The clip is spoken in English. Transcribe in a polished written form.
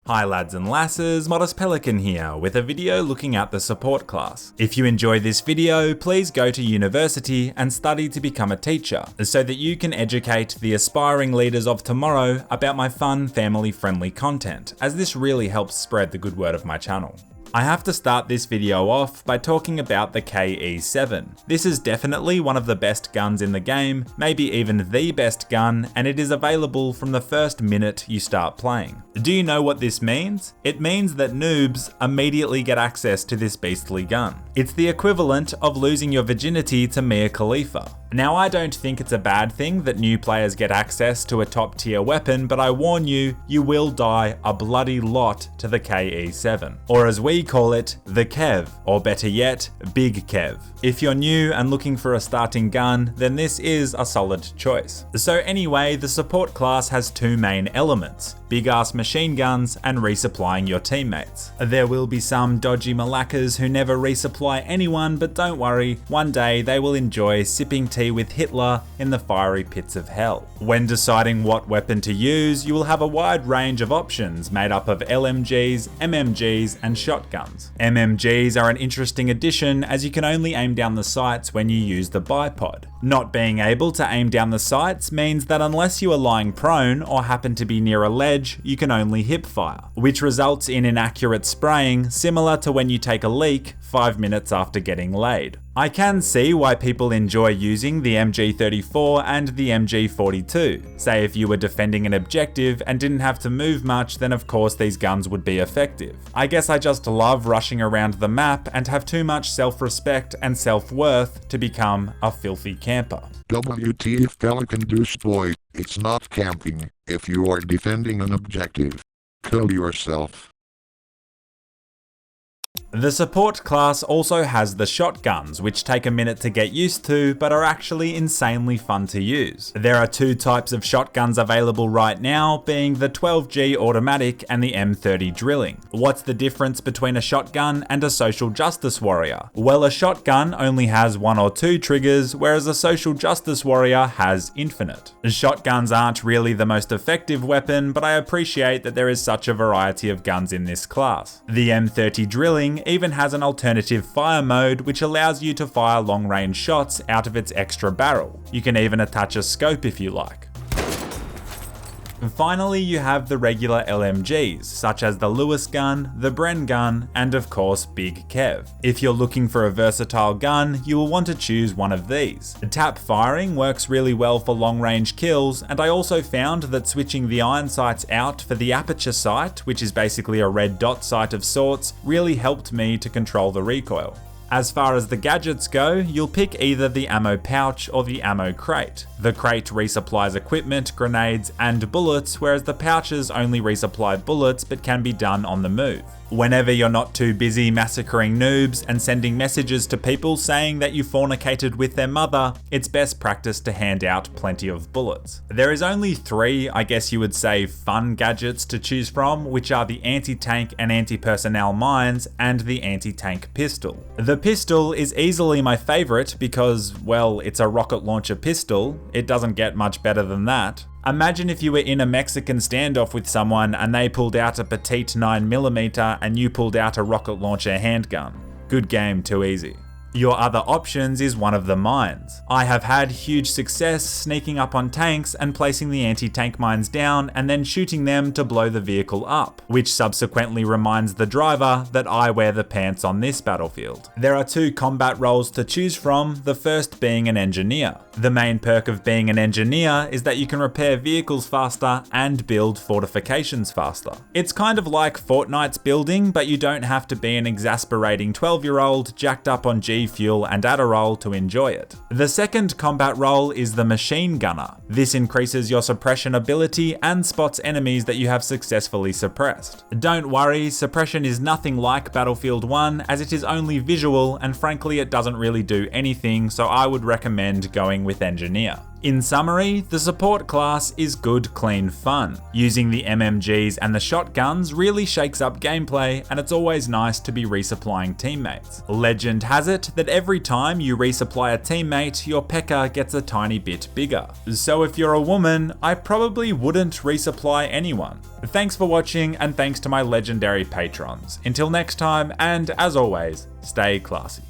Hi lads and lasses, Modest Pelican here with a video looking at the support class. If you enjoy this video, please go to university and study to become a teacher so that you can educate the aspiring leaders of tomorrow about my fun, family-friendly content, as this really helps spread the good word of my channel. I have to start this video off by talking about the KE7. This is definitely one of the best guns in the game, maybe even the best gun, and it is available from the first minute you start playing. Do you know what this means? It means that noobs immediately get access to this beastly gun. It's the equivalent of losing your virginity to Mia Khalifa. Now, I don't think it's a bad thing that new players get access to a top tier weapon, but I warn you, you will die a bloody lot to the KE7. Or as we call it, the Kev, or better yet, Big Kev. If you're new and looking for a starting gun, then this is a solid choice. So anyway, the support class has two main elements: big ass machine guns and resupplying your teammates. There will be some dodgy malakas who never resupply anyone, but don't worry, one day they will enjoy sipping tea with Hitler in the fiery pits of hell. When deciding what weapon to use, you will have a wide range of options made up of LMGs, MMGs, and shotguns. MMGs are an interesting addition as you can only aim down the sights when you use the bipod. Not being able to aim down the sights means that unless you are lying prone or happen to be near a ledge, you can only hip fire, which results in inaccurate spraying, similar to when you take a leak 5 minutes after getting laid. I can see why people enjoy using the MG34 and the MG42. Say if you were defending an objective and didn't have to move much, then of course these guns would be effective. I guess I just love rushing around the map and have too much self-respect and self-worth to become a filthy camper. WTF Pelican douche boy, it's not camping if you are defending an objective. Kill yourself. The support class also has the shotguns, which take a minute to get used to, but are actually insanely fun to use. There are two types of shotguns available right now, being the 12G automatic and the M30 drilling. What's the difference between a shotgun and a social justice warrior? Well, a shotgun only has 1 or 2 triggers, whereas a social justice warrior has infinite. Shotguns aren't really the most effective weapon, but I appreciate that there is such a variety of guns in this class. The M30 drilling even has an alternative fire mode which allows you to fire long-range shots out of its extra barrel. You can even attach a scope if you like. And finally, you have the regular LMGs, such as the Lewis gun, the Bren gun, and of course Big Kev. If you're looking for a versatile gun, you will want to choose one of these. Tap firing works really well for long-range kills, and I also found that switching the iron sights out for the aperture sight, which is basically a red dot sight of sorts, really helped me to control the recoil. As far as the gadgets go, you'll pick either the ammo pouch or the ammo crate. The crate resupplies equipment, grenades, and bullets, whereas the pouches only resupply bullets but can be done on the move. Whenever you're not too busy massacring noobs and sending messages to people saying that you fornicated with their mother, it's best practice to hand out plenty of bullets. There is only 3, I guess you would say, fun gadgets to choose from, which are the anti-tank and anti-personnel mines and the anti-tank pistol. The pistol is easily my favorite because, well, it's a rocket launcher pistol. It doesn't get much better than that. Imagine if you were in a Mexican standoff with someone and they pulled out a petite 9mm and you pulled out a rocket launcher handgun. Good game, too easy. Your other options is one of the mines. I have had huge success sneaking up on tanks and placing the anti-tank mines down and then shooting them to blow the vehicle up, which subsequently reminds the driver that I wear the pants on this battlefield. There are 2 combat roles to choose from, the first being an engineer. The main perk of being an engineer is that you can repair vehicles faster and build fortifications faster. It's kind of like Fortnite's building, but you don't have to be an exasperating 12-year-old jacked up on G fuel and Adderall to enjoy it. The second combat role is the machine gunner. This increases your suppression ability and spots enemies that you have successfully suppressed. Don't worry, suppression is nothing like Battlefield 1 as it is only visual and frankly it doesn't really do anything, so I would recommend going with engineer. In summary, the support class is good, clean fun. Using the MMGs and the shotguns really shakes up gameplay, and it's always nice to be resupplying teammates. Legend has it that every time you resupply a teammate, your P.E.K.K.A gets a tiny bit bigger. So if you're a woman, I probably wouldn't resupply anyone. Thanks for watching, and thanks to my legendary patrons. Until next time, and as always, stay classy.